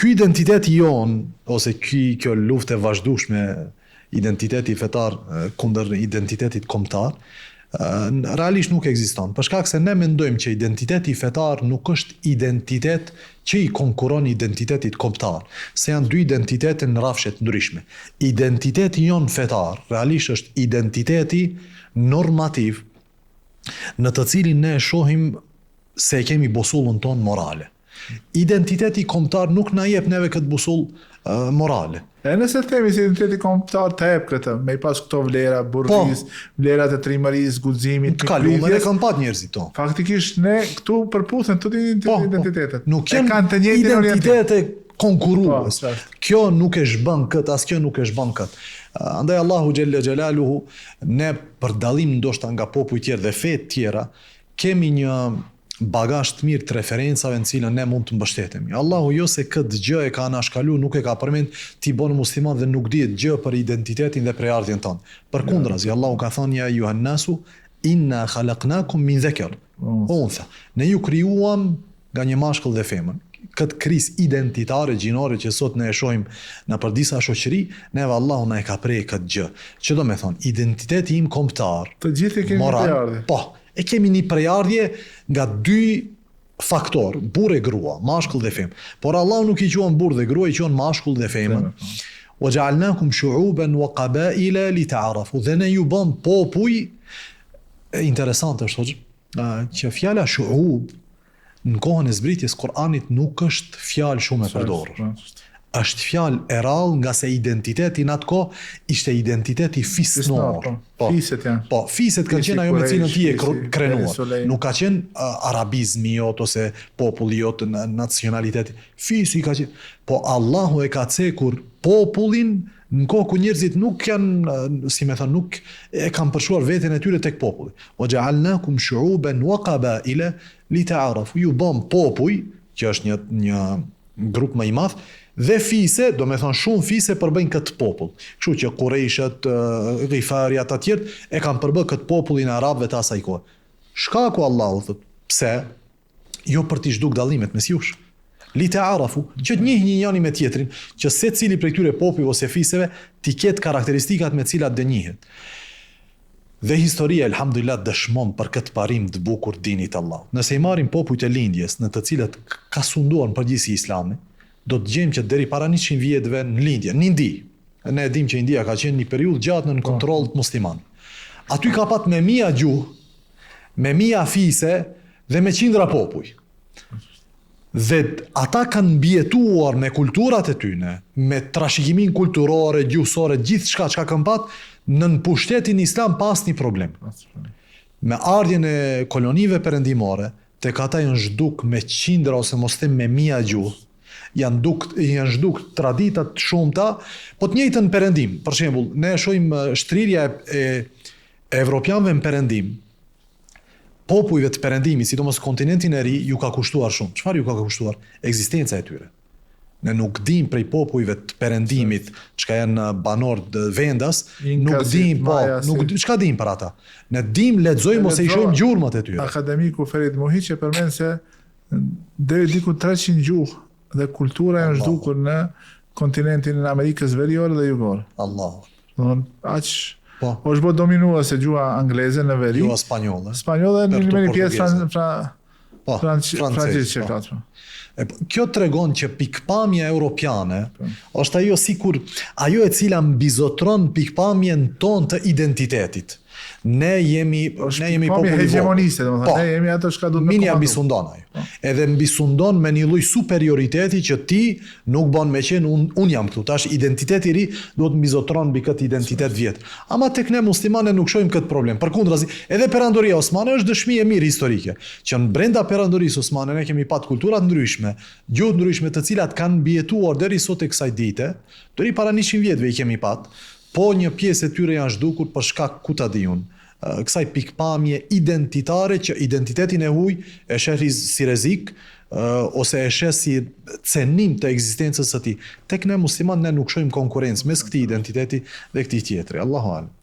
ky identiteti jon, ose kjo luftë e vazhdueshme identiteti fetar kundër identitetit kombëtar, realisht nuk ekziston. Për shkak se ne mendojmë që identiteti fetar nuk është identitet që i konkuron identitetit kombëtar, se janë dy identitete në rrafshe të ndryshme. Identiteti jon fetar realisht është identiteti normativ në të cilin ne shohim se e kemi busullën tonë morale. Identiteti kombëtar nuk na jep neve këtë busull morale. E nëse themi se identiteti kombëtar të jep këtë, me i pas këto vlera, burgis, vlerat e trimërisë, guximit, të kaluar e kanë pat njerëzit to. Faktikisht ne këtu përputhen të identitetet. Nuk janë identitete konkurrues. Kjo nuk e shbën këtë, as kjo nuk e shbën këtë. Andaj Allahu xhelle xhelaluhu, ne për dallim ndoshta nga popujt tjerë dhe fetë tjera, kemi një bagazh të mirë të referencave në cilën ne mund të mbështetemi. Allahu jo se këtë gjë e ka anashkalu, nuk e ka përmend ti bon musliman dhe nuk dihet gjë për identitetin dhe prejardhjen tonë. Përkundrazi, Allahu ka thënë ja juhan nasu inna khalaqnakum min dhakar wa untha. Ne ju krijuam nga një mashkull dhe femër. Këtë krizë identitare gjinore që sot ne e shohim në për disa shoqëri, neve Allahu na e ka prej këtë gjë. Që do me thonë, identiteti im kombëtar, të gjithë kemi prejardhje. Po, e kemi një prejardhje nga dy faktor, burr e grua, mashkull dhe femë. Por Allahu nuk i quan burr dhe grua, i quan mashkull dhe femën. Wa ja'alnakum shu'uban wa qaba'ila li ta'arafu. Dhe ne ju bëm popuj. Interesant është që fjala shu'ub në kohën e zbritjes Kur'anit nuk është fjalë shumë e përdorur. Është fjalë e rrallë nga se identiteti në atë kohë ishte identiteti fisnor. Fiset janë. Po, fiset kanë qenë ajo me cilën ti e krenuar. Nuk ka qenë arabizmi jot ose populli jot në nacionaliteti. Fisi ka qenë. Po Allahu e ka cekur popullin në kohë ku njerëzit nuk janë, si me thënë, nuk e kanë përshuar veten e tyre tek populli. Wa ja'alnakum shu'uban wa qaba'ila li ta'arafu. Ju bëm popuj, që është një grup më i madh, dhe fise, do me thonë shumë fise përbëjnë këtë popull. Kështu që Qurejshet, Ghifariat të tjerë e kanë përbë këtë popullin arabëve të asaj kohë. Shkaku Allahu thot, pse? Jo për t'i zhduk dallimet mes jush. Li ta'arafu, që të njihni njëri me tjetrin, që se cili prej këtyre popujve ose fiseve t'i ketë karakteristikat me cilat dhe njihet. Dhe historia, elhamdulillah, dëshmon për këtë parim të bukur dinit Allah. Nëse i marrim popujt e lindjes, në të cilat ka sunduar në përgjithësi Islami, do të gjejmë që deri para 100 vjetëve në lindje, në Indi, ne e dim që India ka qenë një periudhë gjatë në kontroll të musliman. Aty ka pat me mia gjuhë, me mia fise dhe me qindra popuj. Dhe ata kanë mbjetuar me kulturat e tyne, me trashëgimin kulturore, gjuhësore, gjithë shka që ka kanë pat, në pushtetin islam pas një problem. Me ardhjen e kolonive perëndimore, tek ata janë zhduk me qindra ose mos them me mia gjuhë, janë zhduk traditat shumëta, po të njëjtën perëndim. Për shembull, ne shohim shtrirja e evropianëve në perëndim. Popujve të perëndimit, sidomos kontinentin e ri, ju ka kushtuar shumë. Çfarë ju ka kushtuar? Ekzistenca e tyre. Ne nuk dim prej popujve të perëndimit, çka janë banor të vendas, nuk dim çka dim për ata. Ne dim, lexojmë ose i shohim gjurmët e tyre. Akademiku Ferit Mohiqi përmend se deri diku 300 gjuhë dhe kultura janë zhdukur në kontinentin e Amerikës Veriore dhe Jugore. Allahu. Domthon aq është bërë dominuese gjuha angleze në veri. Gjuha spanjolle. Spanjolle në një pjesë franceze që ka. Kjo tregon që pikpamja europiane është ajo e cila mbizotron pikpamjen tonë të identitetit. Ne jemi populli hegemoniste, domethënë ne jemi ato që duhet të minja mbisundon ajo. Edhe mbisundon me një lloj superioriteti që ti nuk bën me qenë un jam këtu. Tash identiteti i ri duhet mbizotron mbi këtë identitet vjetër. Ama tek ne muslimanë nuk shohim këtë problem. Përkundrazi, edhe perandoria osmane është dëshmi e mirë historike, që në brenda perandorisë osmane ne kemi pat kultura të ndryshme, gjuhë të ndryshme të cilat kanë mbietuar deri sot tek kësaj dite, deri para 100 vjetëve i kemi pat. Po një pjesë e tyre janë zhdukur për shkak ku ta di unë, kësaj pikpamje identitare që identitetin e huaj e sheh si rrezik ose e sheh si cenim të ekzistencës së tij. Tek ne muslimanë ne nuk shohim konkurrencë mes këtij identiteti dhe këtij tjetri. Allahu a'lam.